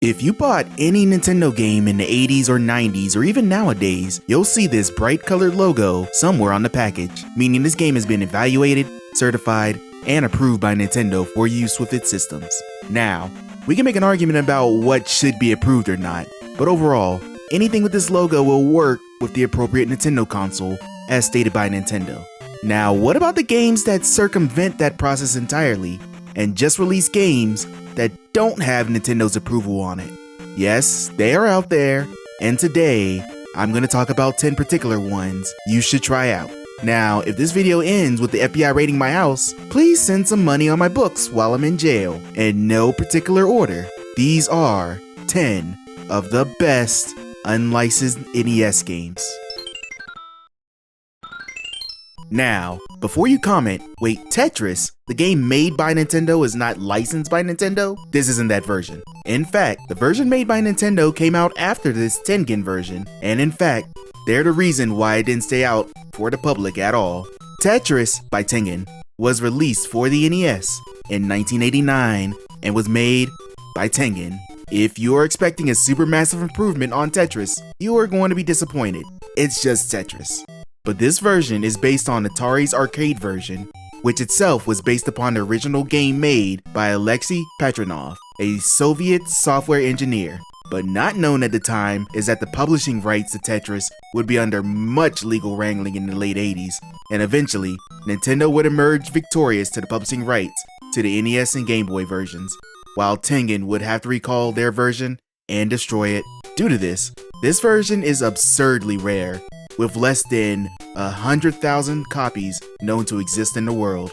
If you bought any Nintendo game in the 80s or 90s or even nowadays, you'll see this bright colored logo somewhere on the package, meaning this game has been evaluated, certified, and approved by Nintendo for use with its systems. Now, we can make an argument about what should be approved or not, but overall, anything with this logo will work with the appropriate Nintendo console, as stated by Nintendo. Now, what about the games that circumvent that process entirely, and just release games that don't have Nintendo's approval on it? Yes, they are out there, and today, I'm going to talk about 10 particular ones you should try out. Now, if this video ends with the FBI raiding my house, please send some money on my books while I'm in jail, in no particular order. These are 10 of the best unlicensed NES games. Now, before you comment, wait, Tetris, the game made by Nintendo, is not licensed by Nintendo? This isn't that version. In fact, the version made by Nintendo came out after this Tengen version, and in fact, they're the reason why it didn't stay out for the public at all. Tetris by Tengen was released for the NES in 1989 and was made by Tengen. If you are expecting a supermassive improvement on Tetris, you are going to be disappointed. It's just Tetris. But this version is based on Atari's arcade version, which itself was based upon the original game made by Alexei Petronov, a Soviet software engineer. But not known at the time is that the publishing rights to Tetris would be under much legal wrangling in the late 80s, and eventually, Nintendo would emerge victorious to the publishing rights to the NES and Game Boy versions, while Tengen would have to recall their version and destroy it. Due to this version is absurdly rare, with less than 100,000 copies known to exist in the world.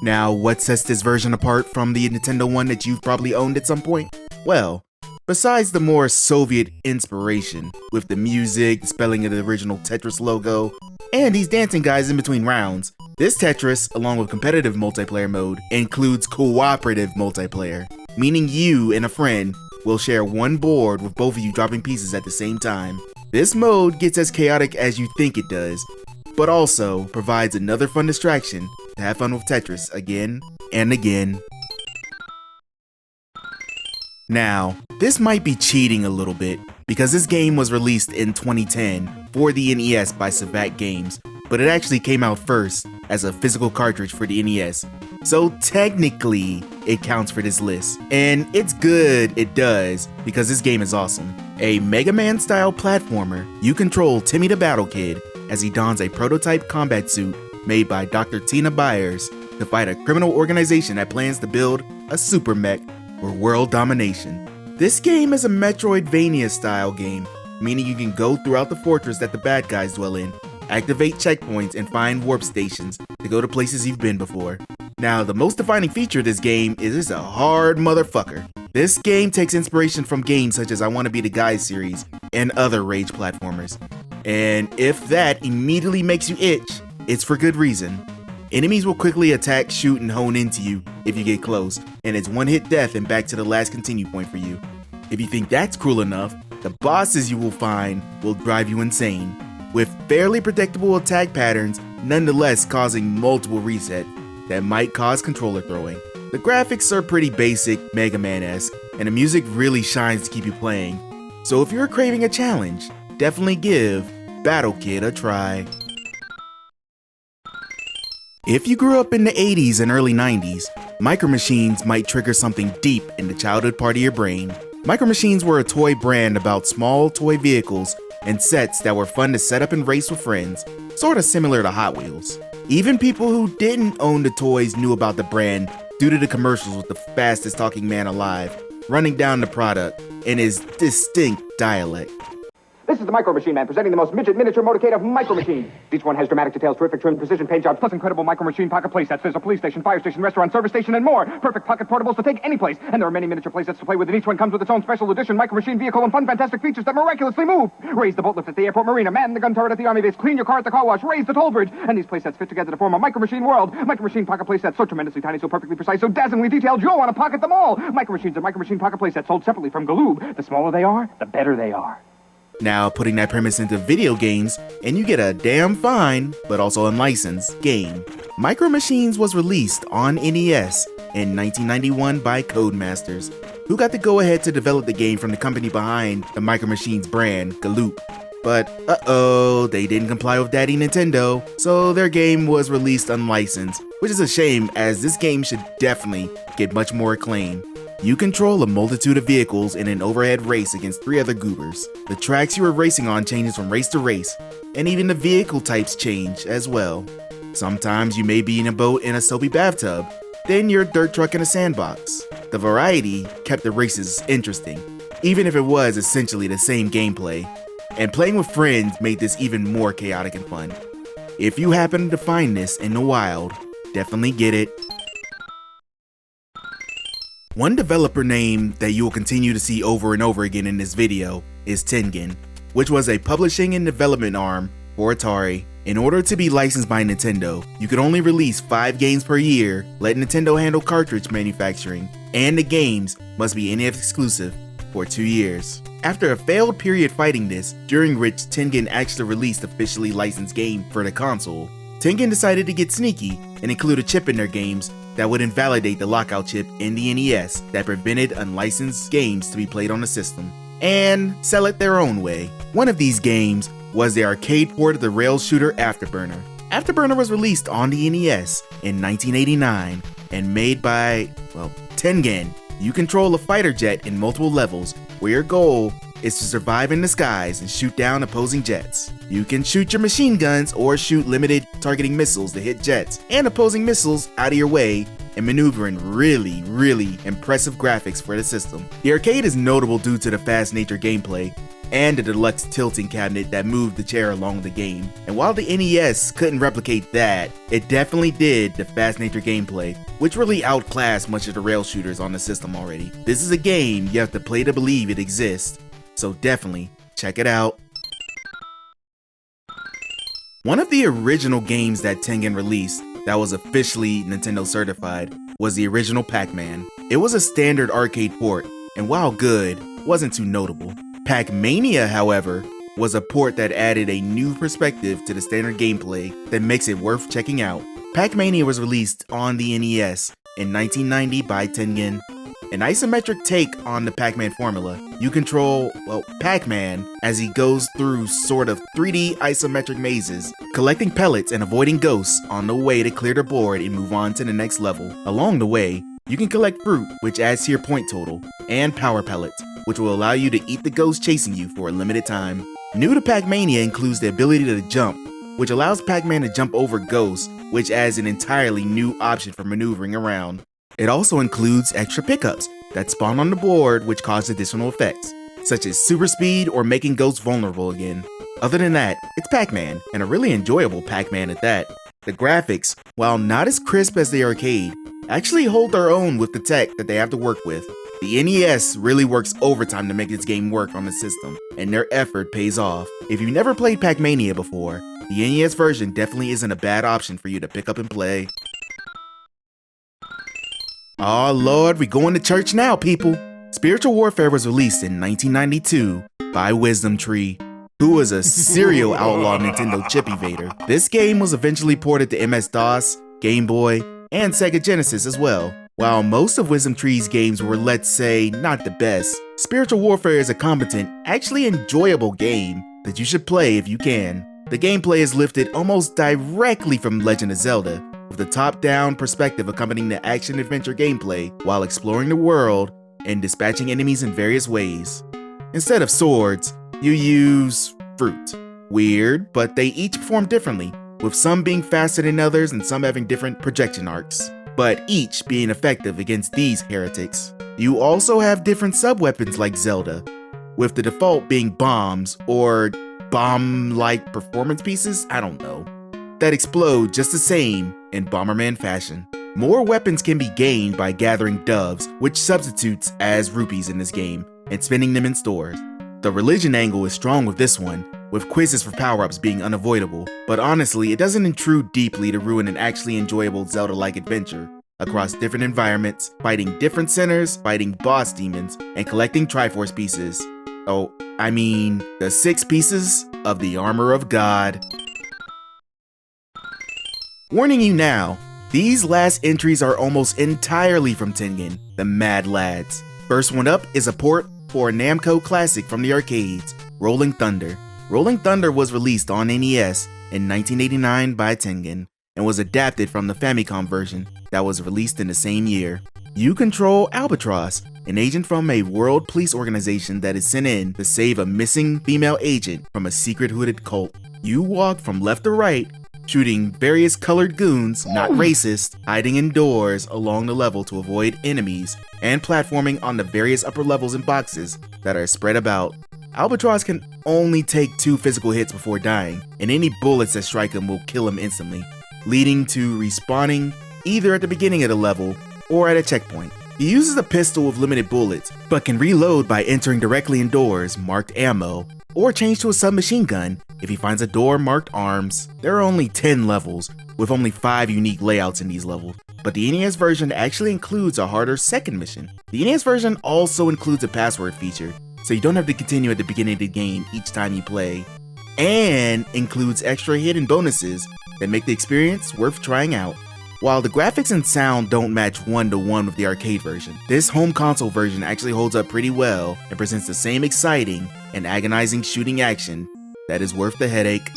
Now, what sets this version apart from the Nintendo one that you've probably owned at some point? Well, besides the more Soviet inspiration, with the music, the spelling of the original Tetris logo, and these dancing guys in between rounds, this Tetris, along with competitive multiplayer mode, includes cooperative multiplayer, meaning you and a friend will share one board with both of you dropping pieces at the same time. This mode gets as chaotic as you think it does, but also provides another fun distraction to have fun with Tetris again and again. Now, this might be cheating a little bit, because this game was released in 2010 for the NES by Savat Games, but it actually came out first as a physical cartridge for the NES. So technically, it counts for this list. And it's good it does, because this game is awesome. A Mega Man style platformer, you control Timmy the Battle Kid as he dons a prototype combat suit made by Dr. Tina Byers to fight a criminal organization that plans to build a super mech for world domination. This game is a Metroidvania style game, meaning you can go throughout the fortress that the bad guys dwell in, activate checkpoints, and find warp stations to go to places you've been before. Now, the most defining feature of this game is it's a hard motherfucker. This game takes inspiration from games such as I Wanna Be the Guy series and other rage platformers. And if that immediately makes you itch, it's for good reason. Enemies will quickly attack, shoot, and hone into you if you get close, and it's one-hit death and back to the last continue point for you. If you think that's cruel enough, the bosses you will find will drive you insane, with fairly predictable attack patterns nonetheless causing multiple resets that might cause controller throwing. The graphics are pretty basic, Mega Man-esque, and the music really shines to keep you playing. So if you're craving a challenge, definitely give Battle Kid a try. If you grew up in the 80s and early 90s, Micro Machines might trigger something deep in the childhood part of your brain. Micro Machines were a toy brand about small toy vehicles and sets that were fun to set up and race with friends, sorta similar to Hot Wheels. Even people who didn't own the toys knew about the brand due to the commercials with the fastest talking man alive running down the product in his distinct dialect. This is the Micro Machine Man presenting the most midget miniature motorcade of Micro Machines. Each one has dramatic details, terrific trim, precision paint jobs, plus incredible Micro Machine pocket playsets. There's a police station, fire station, restaurant, service station, and more. Perfect pocket portables to take any place. And there are many miniature playsets to play with, and each one comes with its own special edition Micro Machine vehicle and fun, fantastic features that miraculously move. Raise the boat lift at the airport marina, man the gun turret at the army base, clean your car at the car wash, raise the toll bridge. And these playsets fit together to form a Micro Machine world. Micro Machine pocket playsets, so tremendously tiny, so perfectly precise, so dazzlingly detailed, you'll want to pocket them all. Micro Machines and Micro Machine pocket playsets sold separately from Galoob. The smaller they are, the better they are. Now, putting that premise into video games, and you get a damn fine, but also unlicensed, game. Micro Machines was released on NES in 1991 by Codemasters. who got the go-ahead to develop the game from the company behind the Micro Machines brand, Galoob. But uh-oh, they didn't comply with Daddy Nintendo, so their game was released unlicensed, which is a shame as this game should definitely get much more acclaim. You control a multitude of vehicles in an overhead race against 3 other goobers. The tracks you are racing on changes from race to race, and even the vehicle types change as well. Sometimes you may be in a boat in a soapy bathtub, then you're a dirt truck in a sandbox. The variety kept the races interesting, even if it was essentially the same gameplay. And playing with friends made this even more chaotic and fun. If you happen to find this in the wild, definitely get it. One developer name that you will continue to see over and over again in this video is Tengen, which was a publishing and development arm for Atari. In order to be licensed by Nintendo, you could only release 5 games per year, let Nintendo handle cartridge manufacturing, and the games must be NES exclusive for 2 years. After a failed period fighting this, during which Tengen actually released officially licensed game for the console, Tengen decided to get sneaky and include a chip in their games that would invalidate the lockout chip in the NES that prevented unlicensed games to be played on the system, and sell it their own way. One of these games was the arcade port of the rail shooter Afterburner. Afterburner was released on the NES in 1989 and made by, well, Tengen. You control a fighter jet in multiple levels where your goal is to survive in the skies and shoot down opposing jets. You can shoot your machine guns or shoot limited targeting missiles to hit jets and opposing missiles out of your way and maneuver in really impressive graphics for the system. The arcade is notable due to the fast nature gameplay and the deluxe tilting cabinet that moved the chair along the game. And while the NES couldn't replicate that, it definitely did the fast nature gameplay, which really outclassed much of the rail shooters on the system already. This is a game you have to play to believe it exists, so definitely check it out. One of the original games that Tengen released that was officially Nintendo certified was the original PacMan. It was a standard arcade port, and while good, wasn't too notable. PacMania, however, was a port that added a new perspective to the standard gameplay that makes it worth checking out. PacMania was released on the NES in 1990 by Tengen. An isometric take on the Pac-Man formula. You control, well, Pac-Man as he goes through sort of 3D isometric mazes, collecting pellets and avoiding ghosts on the way to clear the board and move on to the next level. Along the way, you can collect fruit, which adds to your point total, and power pellets, which will allow you to eat the ghosts chasing you for a limited time. New to Pac-Mania includes the ability to jump, which allows Pac-Man to jump over ghosts, which adds an entirely new option for maneuvering around. It also includes extra pickups that spawn on the board which cause additional effects, such as super speed or making ghosts vulnerable again. Other than that, it's Pac-Man, and a really enjoyable Pac-Man at that. The graphics, while not as crisp as the arcade, actually hold their own with the tech that they have to work with. The NES really works overtime to make this game work on the system, and their effort pays off. If you've never played Pac-Mania before, the NES version definitely isn't a bad option for you to pick up and play. Oh Lord, we going to church now, people! Spiritual Warfare was released in 1992 by Wisdom Tree, who was a serial outlaw Nintendo chip evader. This game was eventually ported to MS-DOS, Game Boy, and Sega Genesis as well. While most of Wisdom Tree's games were, let's say, not the best, Spiritual Warfare is a competent, actually enjoyable game that you should play if you can. The gameplay is lifted almost directly from Legend of Zelda, with the top-down perspective accompanying the action-adventure gameplay while exploring the world and dispatching enemies in various ways. Instead of swords, you use fruit. Weird, but they each perform differently, with some being faster than others and some having different projection arcs, but each being effective against these heretics. You also have different sub-weapons like Zelda, with the default being bombs or bomb-like performance pieces, I don't know, that explode just the same in Bomberman fashion. More weapons can be gained by gathering doves, which substitutes as rupees in this game, and spending them in stores. The religion angle is strong with this one, with quizzes for power-ups being unavoidable, but honestly, it doesn't intrude deeply to ruin an actually enjoyable Zelda-like adventure across different environments, fighting different centers, fighting boss demons, and collecting Triforce pieces. Oh, I mean, the 6 pieces of the Armor of God. Warning you now, these last entries are almost entirely from Tengen, the Mad Lads. First one up is a port for a Namco classic from the arcades, Rolling Thunder. Rolling Thunder was released on NES in 1989 by Tengen and was adapted from the Famicom version that was released in the same year. You control Albatross, an agent from a world police organization that is sent in to save a missing female agent from a secret hooded cult. You walk from left to right, shooting various colored goons, not racist, hiding indoors along the level to avoid enemies, and platforming on the various upper levels and boxes that are spread about. Albatross can only take 2 physical hits before dying, and any bullets that strike him will kill him instantly, leading to respawning either at the beginning of the level or at a checkpoint. He uses a pistol with limited bullets, but can reload by entering directly in doors marked ammo, or change to a submachine gun if he finds a door marked arms. There are only 10 levels, with only 5 unique layouts in these levels, but the NES version actually includes a harder second mission. The NES version also includes a password feature, so you don't have to continue at the beginning of the game each time you play, and includes extra hidden bonuses that make the experience worth trying out. While the graphics and sound don't match one-to-one with the arcade version, this home console version actually holds up pretty well and presents the same exciting and agonizing shooting action that is worth the headache.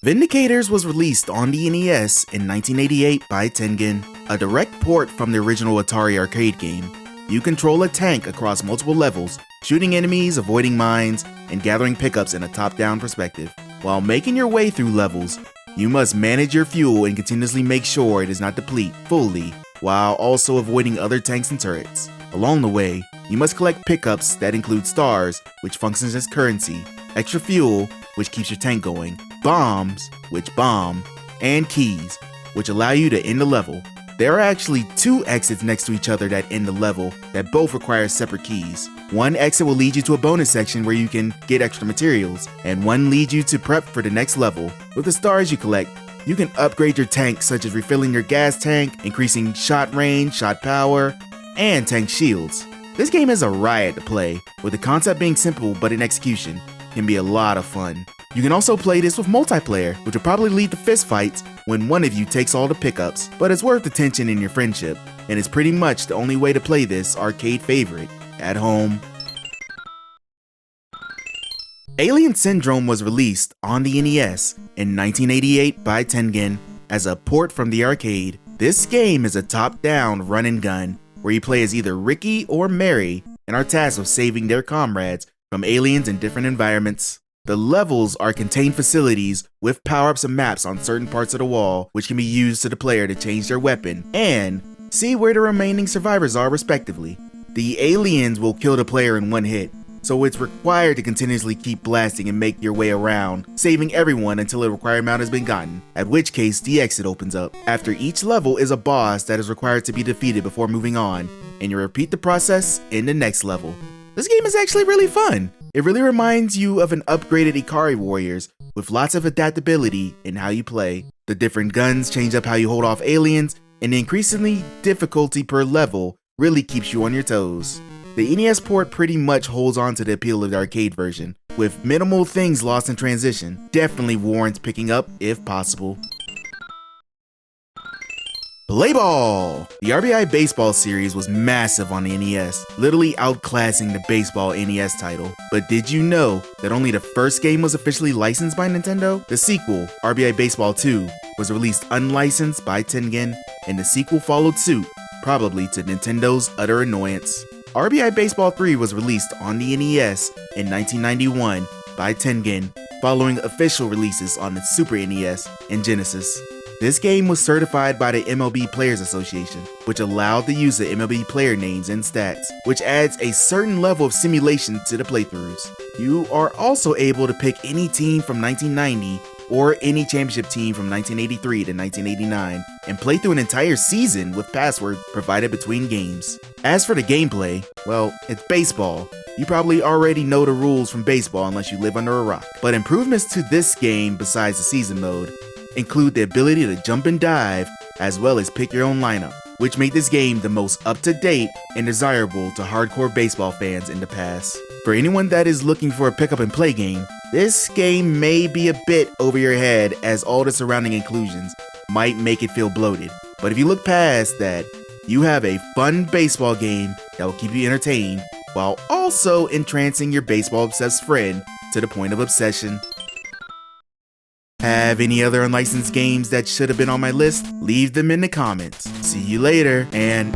Vindicators was released on the NES in 1988 by Tengen, a direct port from the original Atari arcade game. You control a tank across multiple levels, shooting enemies, avoiding mines, and gathering pickups in a top-down perspective. While making your way through levels, you must manage your fuel and continuously make sure it does not deplete fully, while also avoiding other tanks and turrets. Along the way, you must collect pickups that include stars, which functions as currency, extra fuel, which keeps your tank going, bombs, which bomb, and keys, which allow you to end the level. There are actually 2 exits next to each other that end the level that both require separate keys. One exit will lead you to a bonus section where you can get extra materials, and one leads you to prep for the next level. With the stars you collect, you can upgrade your tank, such as refilling your gas tank, increasing shot range, shot power, and tank shields. This game is a riot to play, with the concept being simple but in execution can be a lot of fun. You can also play this with multiplayer, which will probably lead to fistfights when one of you takes all the pickups, but it's worth the tension in your friendship, and it's pretty much the only way to play this arcade favorite at home. Alien Syndrome was released on the NES in 1988 by Tengen as a port from the arcade. This game is a top-down run and gun where you play as either Ricky or Mary and are tasked with saving their comrades from aliens in different environments. The levels are contained facilities with power-ups and maps on certain parts of the wall, which can be used to the player to change their weapon and see where the remaining survivors are respectively. The aliens will kill the player in one hit, so it's required to continuously keep blasting and make your way around, saving everyone until a required amount has been gotten, at which case the exit opens up. After each level is a boss that is required to be defeated before moving on, and you repeat the process in the next level. This game is actually really fun. It really reminds you of an upgraded Ikari Warriors, with lots of adaptability in how you play. The different guns change up how you hold off aliens, and the increasingly difficulty per level really keeps you on your toes. The NES port pretty much holds on to the appeal of the arcade version, with minimal things lost in transition. Definitely warrants picking up if possible. Playball! The RBI Baseball series was massive on the NES, literally outclassing the baseball NES title. But did you know that only the first game was officially licensed by Nintendo? The sequel, RBI Baseball 2, was released unlicensed by Tengen, and the sequel followed suit, probably to Nintendo's utter annoyance. RBI Baseball 3 was released on the NES in 1991 by Tengen, following official releases on the Super NES and Genesis. This game was certified by the MLB Players Association, which allowed the use of MLB player names and stats, which adds a certain level of simulation to the playthroughs. You are also able to pick any team from 1990 or any championship team from 1983 to 1989, and play through an entire season with passwords provided between games. As for the gameplay, well, it's baseball. You probably already know the rules from baseball unless you live under a rock. But improvements to this game besides the season mode include the ability to jump and dive, as well as pick your own lineup, which made this game the most up-to-date and desirable to hardcore baseball fans in the past. For anyone that is looking for a pick up and play game, this game may be a bit over your head as all the surrounding inclusions might make it feel bloated. But if you look past that, you have a fun baseball game that will keep you entertained while also entrancing your baseball-obsessed friend to the point of obsession. Have any other unlicensed games that should have been on my list? Leave them in the comments. See you later, and...